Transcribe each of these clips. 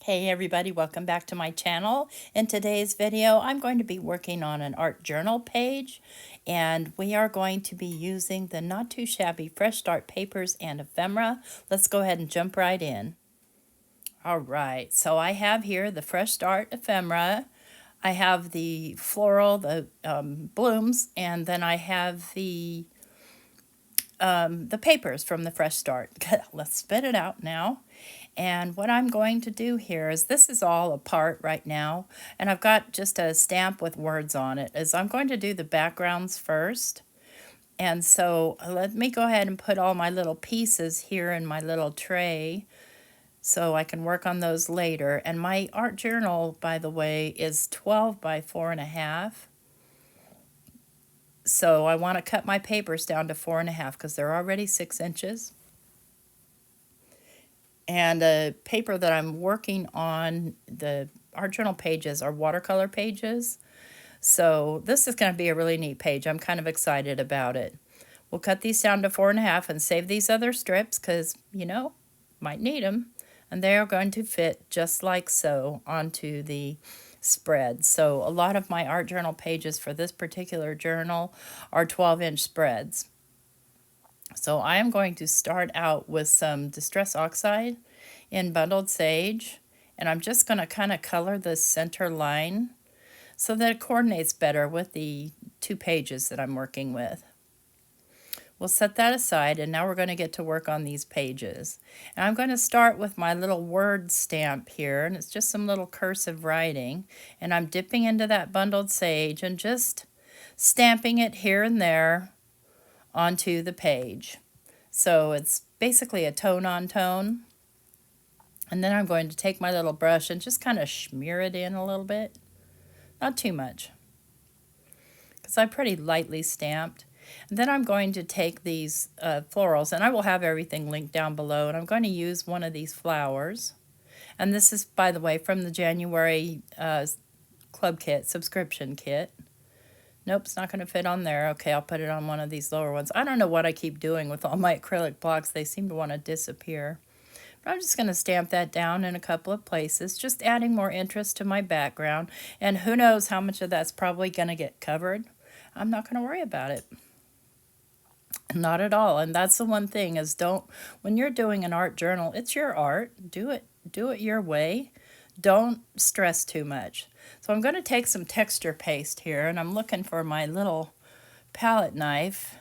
Hey everybody, welcome back to my channel. In today's video, I'm going to be working on an art journal page, and we are going to be using the Not Too Shabby Fresh Start Papers and Ephemera. Let's go ahead and jump right in. All right, so I have here the Fresh Start Ephemera. I have the floral, the blooms, and then I have the papers from the Fresh Start. Let's spit it out now. And what I'm going to do here is, this is all apart right now, and I've got just a stamp with words on it, is I'm going to do the backgrounds first. And so let me go ahead and put all my little pieces here in my little tray so I can work on those later. And my art journal, by the way, is 12 by 4.5. So I want to cut my papers down to 4.5 because they're already 6 inches. And the paper that I'm working on, the art journal pages, are watercolor pages. So this is going to be a really neat page. I'm kind of excited about it. We'll cut these down to 4.5 and save these other strips because, might need them. And they are going to fit just like so onto the spread. So a lot of my art journal pages for this particular journal are 12-inch spreads. So I am going to start out with some Distress Oxide in Bundled Sage, and I'm just going to kind of color the center line so that it coordinates better with the 2 pages that I'm working with. We'll set that aside, and now we're going to get to work on these pages. And I'm going to start with my little word stamp here, and it's just some little cursive writing, and I'm dipping into that Bundled Sage and just stamping it here and there onto the page. So it's basically a tone on tone. And then I'm going to take my little brush and just kind of smear it in a little bit. Not too much, because I pretty lightly stamped. And then I'm going to take these florals, and I will have everything linked down below, and I'm going to use one of these flowers. And this is, by the way, from the January club kit, subscription kit. Nope, it's not going to fit on there. Okay, I'll put it on one of these lower ones. I don't know what I keep doing with all my acrylic blocks. They seem to want to disappear. But I'm just going to stamp that down in a couple of places, just adding more interest to my background. And who knows how much of that's probably going to get covered. I'm not going to worry about it. Not at all. And that's the one thing is, when you're doing an art journal, it's your art. Do it your way. Don't stress too much. So I'm going to take some texture paste here, and I'm looking for my little palette knife.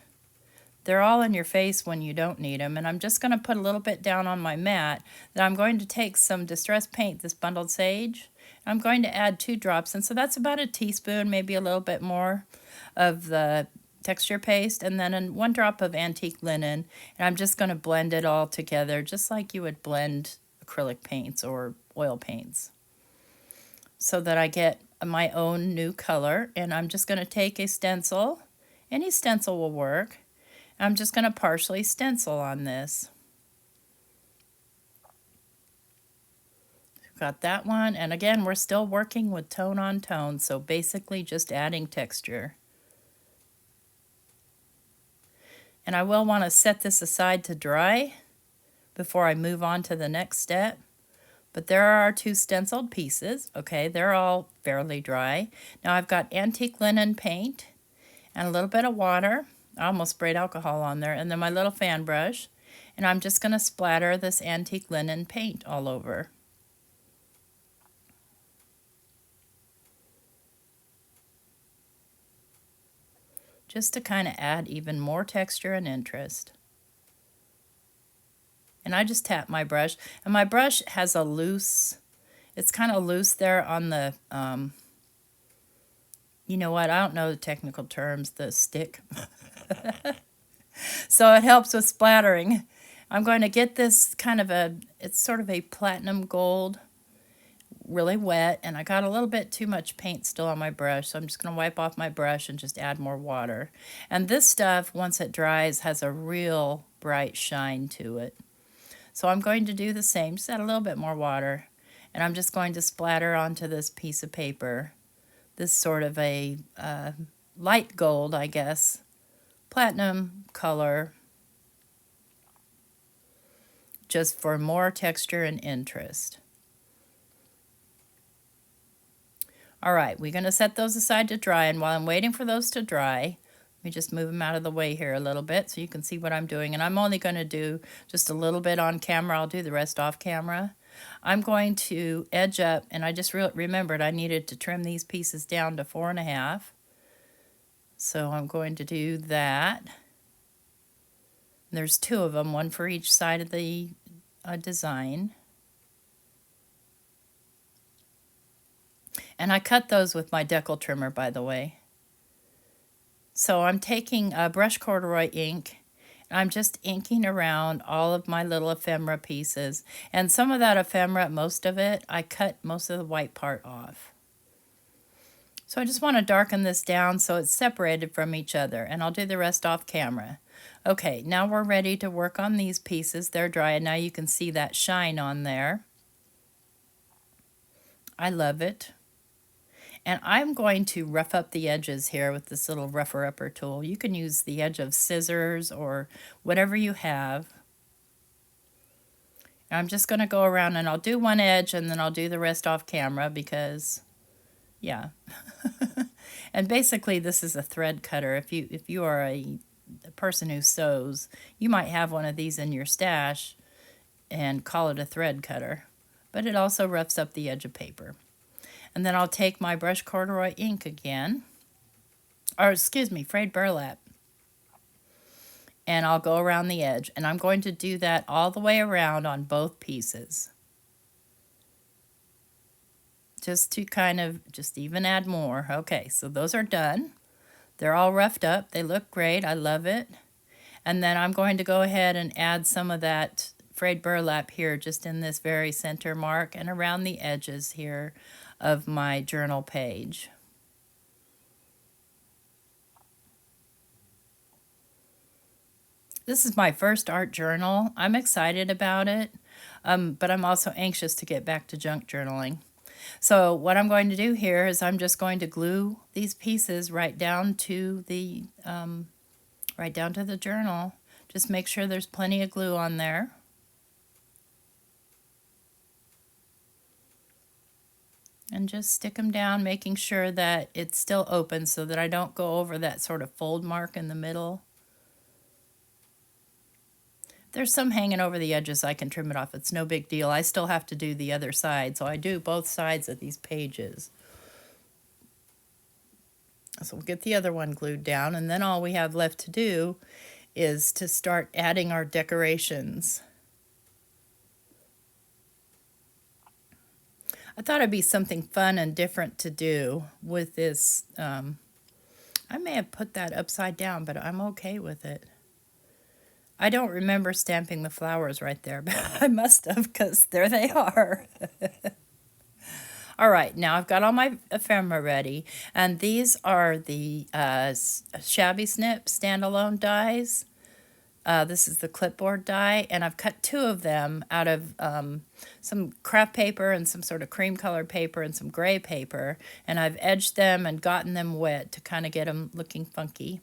They're all in your face when you don't need them, and I'm just going to put a little bit down on my mat. Then I'm going to take some Distress Paint, this Bundled Sage. I'm going to add 2 drops, and so that's about a teaspoon, maybe a little bit more, of the texture paste, and then 1 drop of Antique Linen, and I'm just going to blend it all together just like you would blend acrylic paints or oil paints, so that I get my own new color. And I'm just going to take a stencil. Any stencil will work. I'm just going to partially stencil on this. Got that one, and again, we're still working with tone on tone, so basically just adding texture. And I will want to set this aside to dry before I move on to the next step. But there are our 2 stenciled pieces. Okay, they're all fairly dry. Now I've got Antique Linen paint and a little bit of water. I almost sprayed alcohol on there. And then my little fan brush. And I'm just going to splatter this Antique Linen paint all over. Just to kind of add even more texture and interest. And I just tap my brush, and my brush has a loose, it's kind of loose there on the, you know what, I don't know the technical terms, the stick. So it helps with splattering. I'm going to get this kind of it's sort of a platinum gold, really wet, and I got a little bit too much paint still on my brush, so I'm just going to wipe off my brush and just add more water. And this stuff, once it dries, has a real bright shine to it. So I'm going to do the same, just add a little bit more water, and I'm just going to splatter onto this piece of paper, this sort of a light gold, I guess, platinum color, just for more texture and interest. All right, we're going to set those aside to dry, and while I'm waiting for those to dry, let me just move them out of the way here a little bit so you can see what I'm doing. And I'm only going to do just a little bit on camera. I'll do the rest off camera. I'm going to edge up, and I just remembered I needed to trim these pieces down to 4.5. So I'm going to do that. There's 2 of them, one for each side of the design. And I cut those with my decal trimmer, by the way. So I'm taking brush corduroy ink, and I'm just inking around all of my little ephemera pieces. And some of that ephemera, most of it, I cut most of the white part off. So I just want to darken this down so it's separated from each other, and I'll do the rest off camera. Okay, now we're ready to work on these pieces. They're dry, and now you can see that shine on there. I love it. And I'm going to rough up the edges here with this little rougher upper tool. You can use the edge of scissors or whatever you have. And I'm just going to go around, and I'll do one edge and then I'll do the rest off camera because, yeah. And basically this is a thread cutter. If you are a person who sews, you might have one of these in your stash and call it a thread cutter. But it also roughs up the edge of paper. And then I'll take my brush corduroy ink again, or excuse me, frayed burlap, and I'll go around the edge. And I'm going to do that all the way around on both pieces. Just to kind of just even add more. Okay, so those are done. They're all roughed up. They look great. I love it. And then I'm going to go ahead and add some of that frayed burlap here just in this very center mark and around the edges here of my journal page. This is my first art journal. I'm excited about it, but I'm also anxious to get back to junk journaling. So what I'm going to do here is I'm just going to glue these pieces right down to the journal. Just make sure there's plenty of glue on there. And just stick them down, making sure that it's still open so that I don't go over that sort of fold mark in the middle. There's some hanging over the edges. I can trim it off. It's no big deal. I still have to do the other side, so I do both sides of these pages. So we'll get the other one glued down, and then all we have left to do is to start adding our decorations. I thought it'd be something fun and different to do with this. I may have put that upside down, but I'm okay with it. I don't remember stamping the flowers right there, but I must have, because there they are. All right, now I've got all my ephemera ready, and these are the Shabby Snips Stand-Alone Dies. This is the Clipboard Die, and I've cut 2 of them out of some craft paper and some sort of cream colored paper and some gray paper, and I've edged them and gotten them wet to kind of get them looking funky.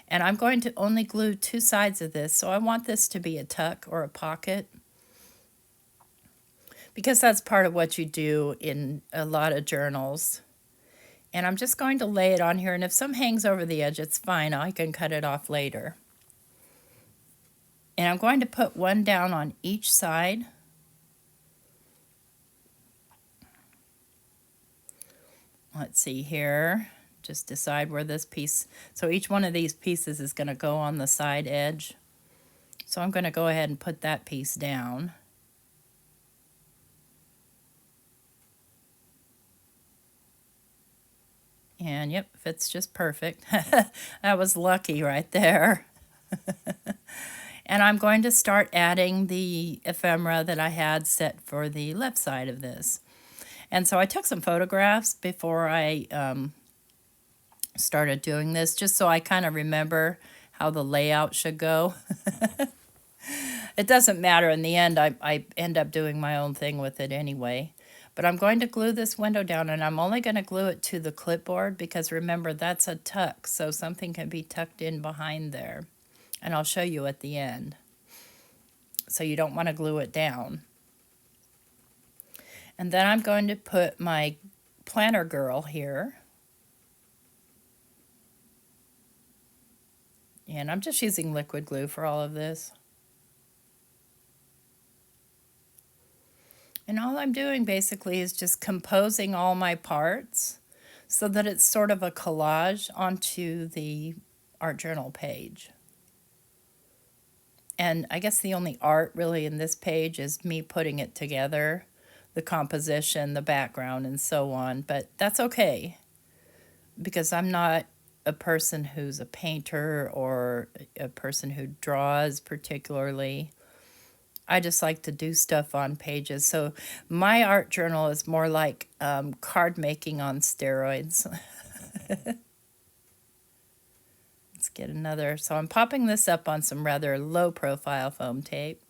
And I'm going to only glue 2 sides of this, so I want this to be a tuck or a pocket, because that's part of what you do in a lot of journals. And I'm just going to lay it on here, and if some hangs over the edge, it's fine. I can cut it off later. And I'm going to put one down on each side. Let's see here. Just decide where this piece, so each one of these pieces is going to go on the side edge. So I'm going to go ahead and put that piece down. And yep, fits just perfect. That was lucky right there. And I'm going to start adding the ephemera that I had set for the left side of this. And so I took some photographs before I started doing this, just so I kind of remember how the layout should go. It doesn't matter in the end. I end up doing my own thing with it anyway. But I'm going to glue this window down, and I'm only going to glue it to the clipboard because remember, that's a tuck, so something can be tucked in behind there. And I'll show you at the end. So you don't want to glue it down. And then I'm going to put my planner girl here. And I'm just using liquid glue for all of this. And all I'm doing basically is just composing all my parts so that it's sort of a collage onto the art journal page. And I guess the only art really in this page is me putting it together, the composition, the background, and so on. But that's okay, because I'm not a person who's a painter or a person who draws particularly. I just like to do stuff on pages. So my art journal is more like card making on steroids. Let's get another. So I'm popping this up on some rather low profile foam tape.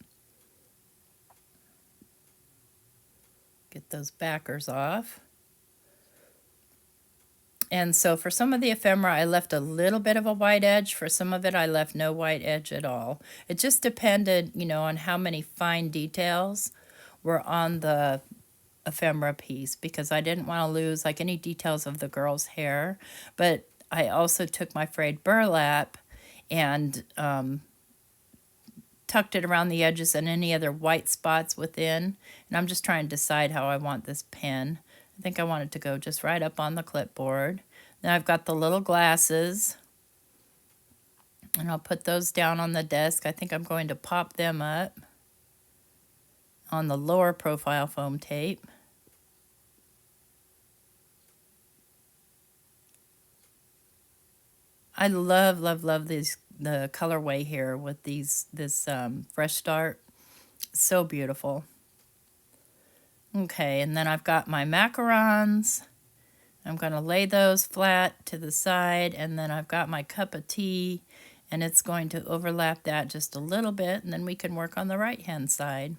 Get those backers off. And so for some of the ephemera, I left a little bit of a white edge. For some of it, I left no white edge at all. It just depended, on how many fine details were on the ephemera piece, because I didn't want to lose like any details of the girl's hair. But I also took my frayed burlap and tucked it around the edges and any other white spots within. And I'm just trying to decide how I want this pen. I think I want it to go just right up on the clipboard. Then I've got the little glasses, and I'll put those down on the desk. I think I'm going to pop them up on the lower profile foam tape. I love, love, love the colorway here with this Fresh Start. So beautiful. Okay, and then I've got my macarons. I'm going to lay those flat to the side, and then I've got my cup of tea, and it's going to overlap that just a little bit, and then we can work on the right-hand side.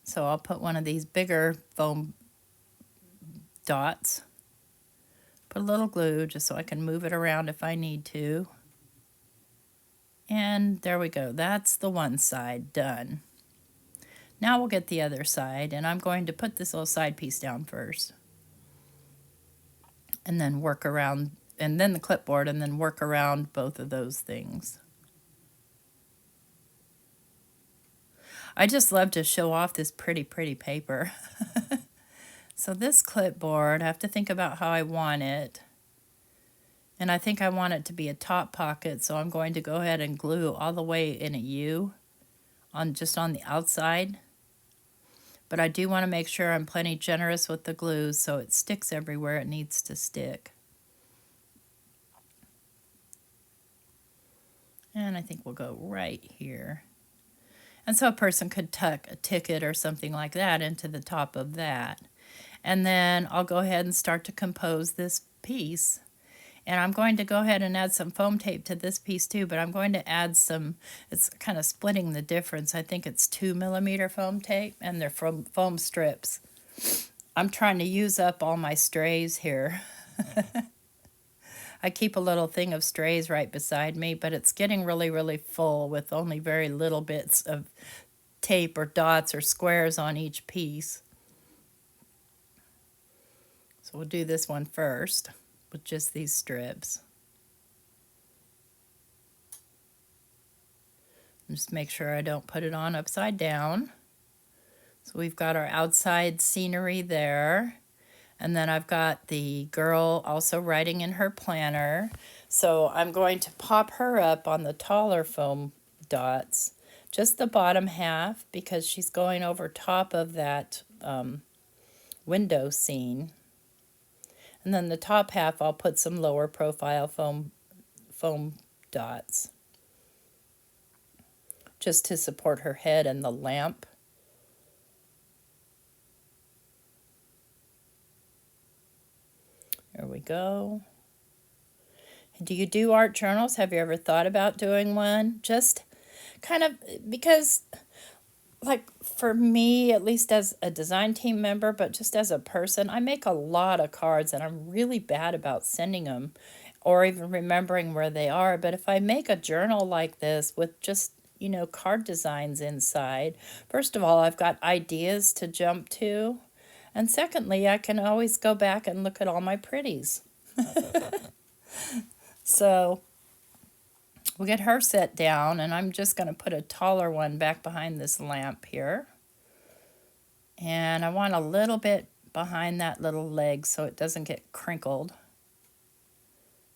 So I'll put one of these bigger foam dots. Put a little glue just so I can move it around if I need to. And there we go. That's the one side done. Now we'll get the other side, and I'm going to put this little side piece down first. And then work around, and then the clipboard, and then work around both of those things. I just love to show off this pretty, pretty paper. So this clipboard, I have to think about how I want it. And I think I want it to be a top pocket, so I'm going to go ahead and glue all the way in a U just on the outside. But I do want to make sure I'm plenty generous with the glue so it sticks everywhere it needs to stick. And I think we'll go right here. And so a person could tuck a ticket or something like that into the top of that. And then I'll go ahead and start to compose this piece. And I'm going to go ahead and add some foam tape to this piece too, but I'm going to add some, it's kind of splitting the difference. I think it's 2mm foam tape, and they're from foam strips. I'm trying to use up all my strays here. I keep a little thing of strays right beside me, but it's getting really, really full with only very little bits of tape or dots or squares on each piece. So we'll do this one first with just these strips. Just make sure I don't put it on upside down. So we've got our outside scenery there. And then I've got the girl also writing in her planner. So I'm going to pop her up on the taller foam dots, just the bottom half, because she's going over top of that window scene. And then the top half, I'll put some lower profile foam dots, just to support her head and the lamp. There we go. Do you do art journals? Have you ever thought about doing one? Just kind of, because like for me, at least as a design team member, but just as a person, I make a lot of cards and I'm really bad about sending them or even remembering where they are. But if I make a journal like this with just, card designs inside, first of all, I've got ideas to jump to. And secondly, I can always go back and look at all my pretties. So we'll get her set down, and I'm just going to put a taller one back behind this lamp here. And I want a little bit behind that little leg so it doesn't get crinkled.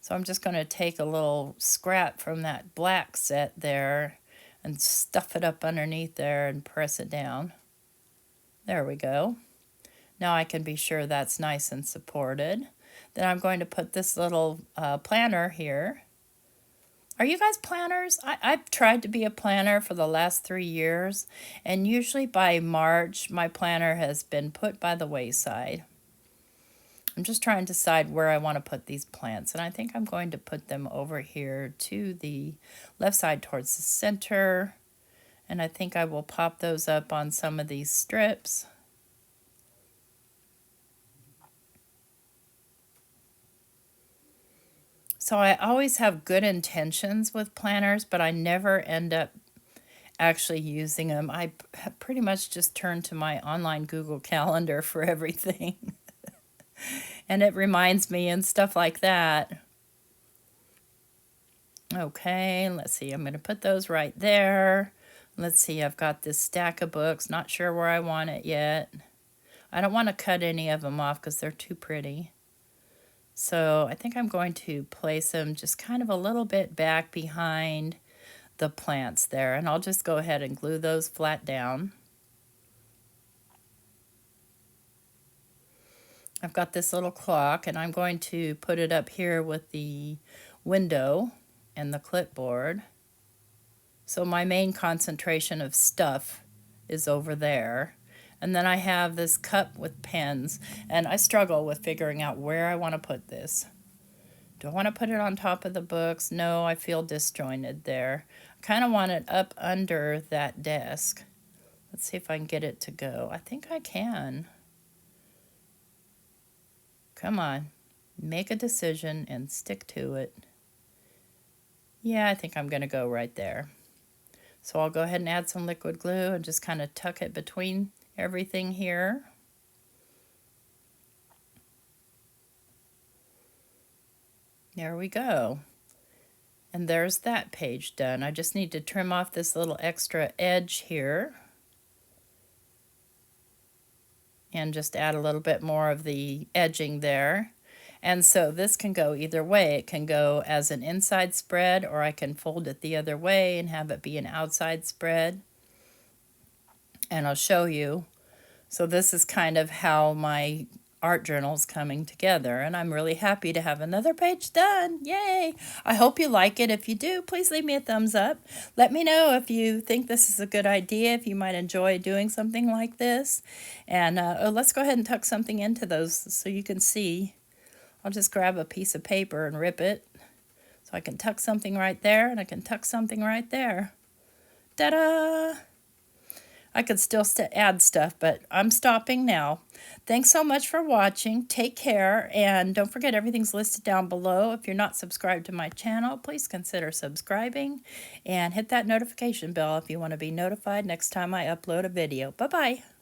So I'm just going to take a little scrap from that black set there and stuff it up underneath there and press it down. There we go. Now I can be sure that's nice and supported. Then I'm going to put this little planner here. Are you guys planners? I've tried to be a planner for the last 3 years, and usually by March, my planner has been put by the wayside. I'm just trying to decide where I want to put these plants, and I think I'm going to put them over here to the left side towards the center, and I think I will pop those up on some of these strips. So I always have good intentions with planners, but I never end up actually using them. I pretty much just turn to my online Google Calendar for everything. And it reminds me and stuff like that. Okay, let's see. I'm going to put those right there. Let's see. I've got this stack of books. Not sure where I want it yet. I don't want to cut any of them off because they're too pretty. So I think I'm going to place them just kind of a little bit back behind the plants there. And I'll just go ahead and glue those flat down. I've got this little clock, and I'm going to put it up here with the window and the clipboard. So my main concentration of stuff is over there. And then I have this cup with pens, and I struggle with figuring out where I want to put this. Do I want to put it on top of the books? No, I feel disjointed there. I kind of want it up under that desk. Let's see if I can get it to go. I think I can. Come on, make a decision and stick to it. Yeah, I think I'm going to go right there. So I'll go ahead and add some liquid glue and just kind of tuck it between everything here. There we go. And there's that page done. I just need to trim off this little extra edge here and just add a little bit more of the edging there. And so this can go either way. It can go as an inside spread, or I can fold it the other way and have it be an outside spread. And I'll show you. So this is kind of how my art journal is coming together, and I'm really happy to have another page done. Yay! I hope you like it. If you do, please leave me a thumbs up. Let me know if you think this is a good idea, if you might enjoy doing something like this. And let's go ahead and tuck something into those so you can see. I'll just grab a piece of paper and rip it. So I can tuck something right there, and I can tuck something right there. Ta-da! I could still add stuff, but I'm stopping now. Thanks so much for watching. Take care, and don't forget everything's listed down below. If you're not subscribed to my channel, please consider subscribing and hit that notification bell if you want to be notified next time I upload a video. Bye-bye.